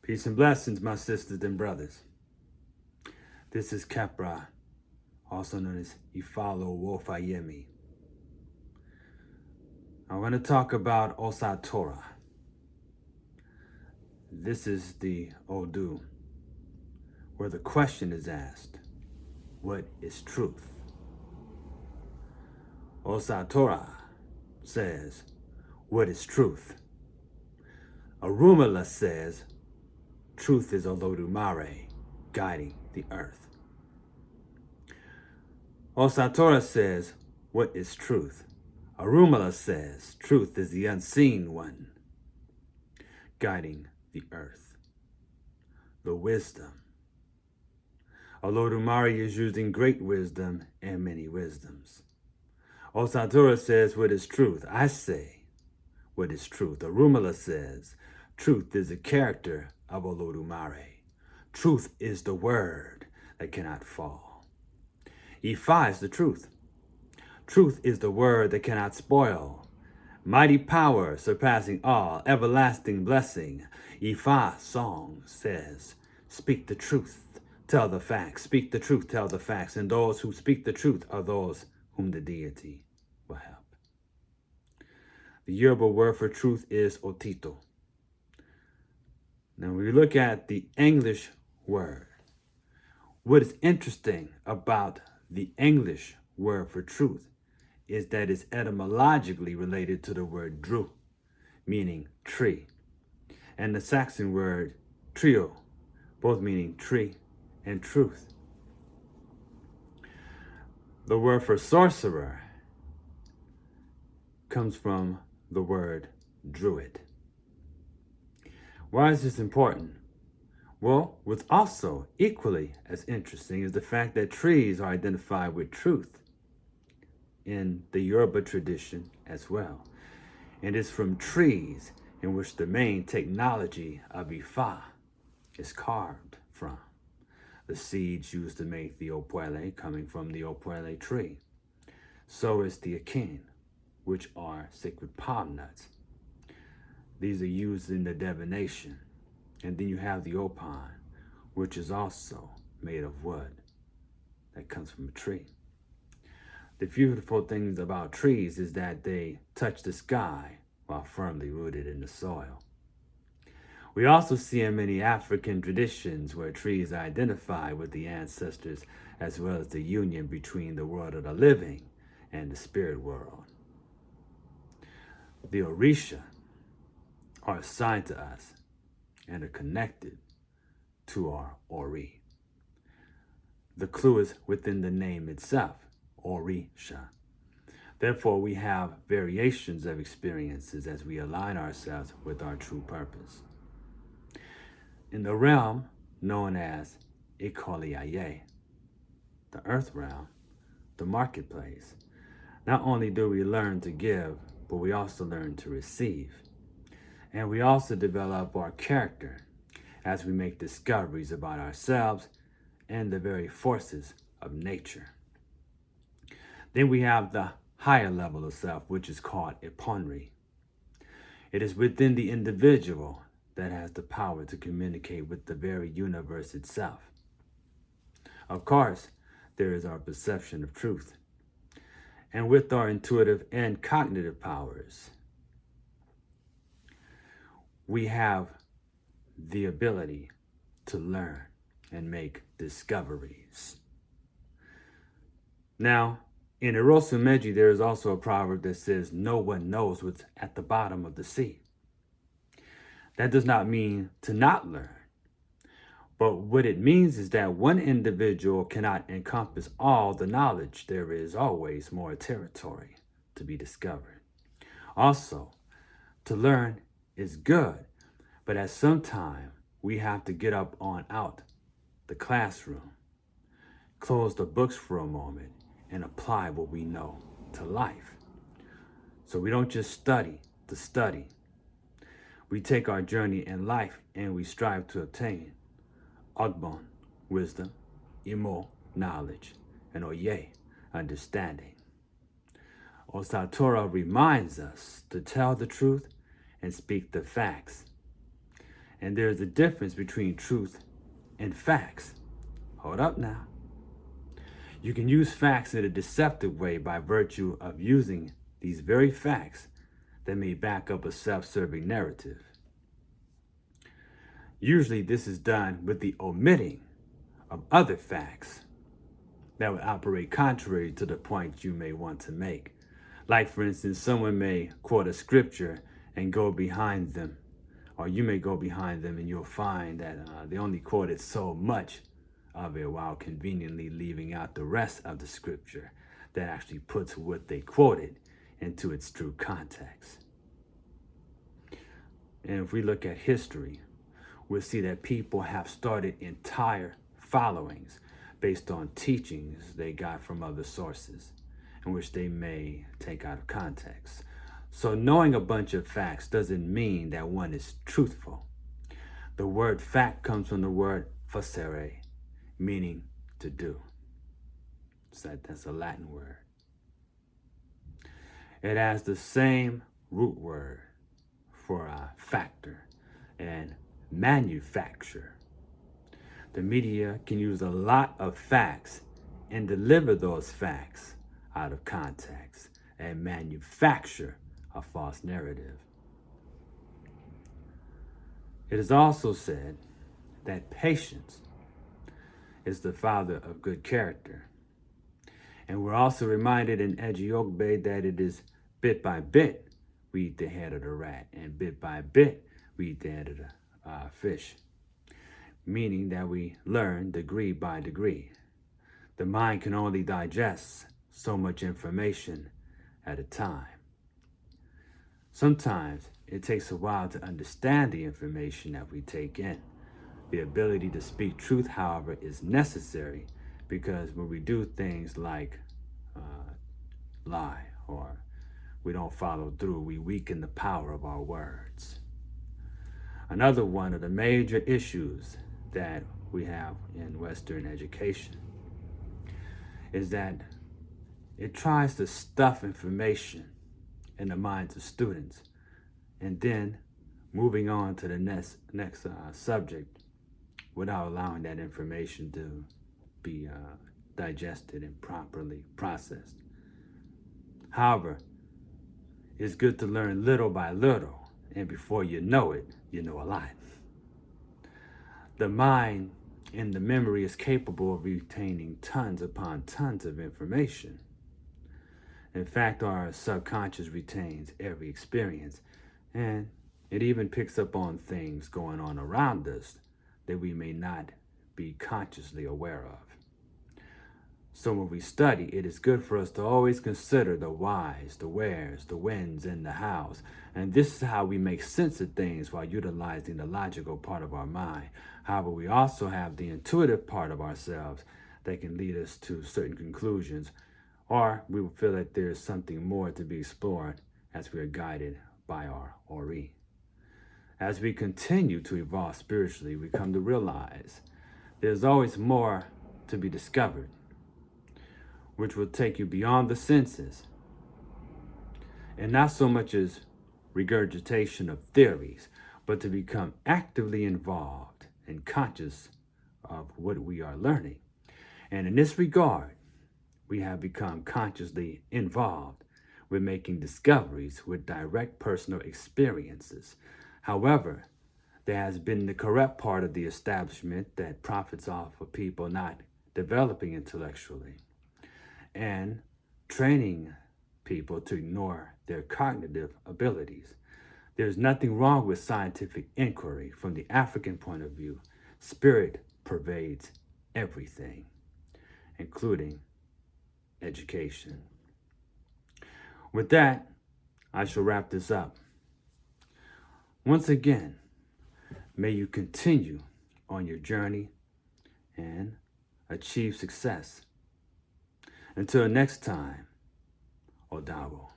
Peace and blessings, my sisters and brothers. This is Kepra, also known as Ifalo Wofayemi. I'm going to talk about Osa Tura. This is the Odu, where the question is asked, what is truth? Osa Tura says, what is truth? Arumala says, truth is Olodumare, guiding the earth. Osa Tura says, what is truth? Arumala says, truth is the unseen one, guiding the earth. The wisdom. Olodumare is using great wisdom and many wisdoms. Osa Tura says, what is truth? I say, what is truth? Arumala says, truth is the character of Olodumare. Truth is the word that cannot fall. Ifa is the truth. Truth is the word that cannot spoil. Mighty power surpassing all, everlasting blessing. Ifa song says, speak the truth, tell the facts. Speak the truth, tell the facts. And those who speak the truth are those whom the deity will help. The Yoruba word for truth is otito. Now, when we look at the English word, what is interesting about the English word for truth is that it's etymologically related to the word dru, meaning tree, and the Saxon word trio, both meaning tree and truth. The word for sorcerer comes from the word druid. Why is this important? Well, what's also equally as interesting is the fact that trees are identified with truth in the Yoruba tradition as well. And it's from trees in which the main technology of Ifa is carved from. The seeds used to make the opwele coming from the opwele tree. So is the akin, which are sacred palm nuts. These are used in the divination. And then you have the opine, which is also made of wood that comes from a tree. The beautiful things about trees is that they touch the sky while firmly rooted in the soil. We also see in many African traditions where trees are identified with the ancestors as well as the union between the world of the living and the spirit world. The Orisha are assigned to us and are connected to our Ori. The clue is within the name itself, Orisha. Therefore, we have variations of experiences as we align ourselves with our true purpose. In the realm known as Ikoliaye, the earth realm, the marketplace, not only do we learn to give, but we also learn to receive. And we also develop our character as we make discoveries about ourselves and the very forces of nature. Then we have the higher level of self, which is called Iponri. It is within the individual that has the power to communicate with the very universe itself. Of course, there is our perception of truth. And with our intuitive and cognitive powers, we have the ability to learn and make discoveries. Now, in Erosu Meji, there is also a proverb that says, no one knows what's at the bottom of the sea. That does not mean to not learn. But what it means is that one individual cannot encompass all the knowledge. There is always more territory to be discovered. Also, to learn is good, but at some time, we have to get up on out the classroom, close the books for a moment, and apply what we know to life. So we don't just study to study. We take our journey in life and we strive to obtain Ogbon, wisdom, Imo, knowledge, and Oye, understanding. Osa Tura reminds us to tell the truth and speak the facts. And there's a difference between truth and facts. Hold up now. You can use facts in a deceptive way by virtue of using these very facts that may back up a self-serving narrative. Usually this is done with the omitting of other facts that would operate contrary to the point you may want to make. Like, for instance, someone may quote a scripture and go behind them, or you may go behind them and you'll find that they only quoted so much of it while conveniently leaving out the rest of the scripture that actually puts what they quoted into its true context. And if we look at history, we'll see that people have started entire followings based on teachings they got from other sources, in which they may take out of context. So knowing a bunch of facts doesn't mean that one is truthful. The word fact comes from the word facere, meaning to do. So that's a Latin word. It has the same root word for a factor and manufacture. The media can use a lot of facts and deliver those facts out of context and manufacture a false narrative. It is also said that patience is the father of good character. And we're also reminded in Ejiogbe that it is bit by bit we eat the head of the rat, and bit by bit we eat the head of the fish. Meaning that we learn degree by degree. The mind can only digest so much information at a time. Sometimes it takes a while to understand the information that we take in. The ability to speak truth, however, is necessary, because when we do things like lie or we don't follow through, we weaken the power of our words. Another one of the major issues that we have in Western education is that it tries to stuff information in the minds of students, and then moving on to the next subject without allowing that information to be digested and properly processed. However, it's good to learn little by little, and before you know it, you know a lot. The mind and the memory is capable of retaining tons upon tons of information. In fact, our subconscious retains every experience, and it even picks up on things going on around us that we may not be consciously aware of. So when we study, it is good for us to always consider the whys, the wheres, the whens, and the hows. And this is how we make sense of things while utilizing the logical part of our mind. However, we also have the intuitive part of ourselves that can lead us to certain conclusions, or we will feel that there's something more to be explored as we are guided by our Ori. As we continue to evolve spiritually, we come to realize there's always more to be discovered, which will take you beyond the senses, and not so much as regurgitation of theories, but to become actively involved and conscious of what we are learning. And in this regard, we have become consciously involved with making discoveries with direct personal experiences. However, there has been the corrupt part of the establishment that profits off of people not developing intellectually and training people to ignore their cognitive abilities. There's nothing wrong with scientific inquiry. From the African point of view, spirit pervades everything, including education. With that, I shall wrap this up. Once again, may you continue on your journey and achieve success. Until next time, Odabo.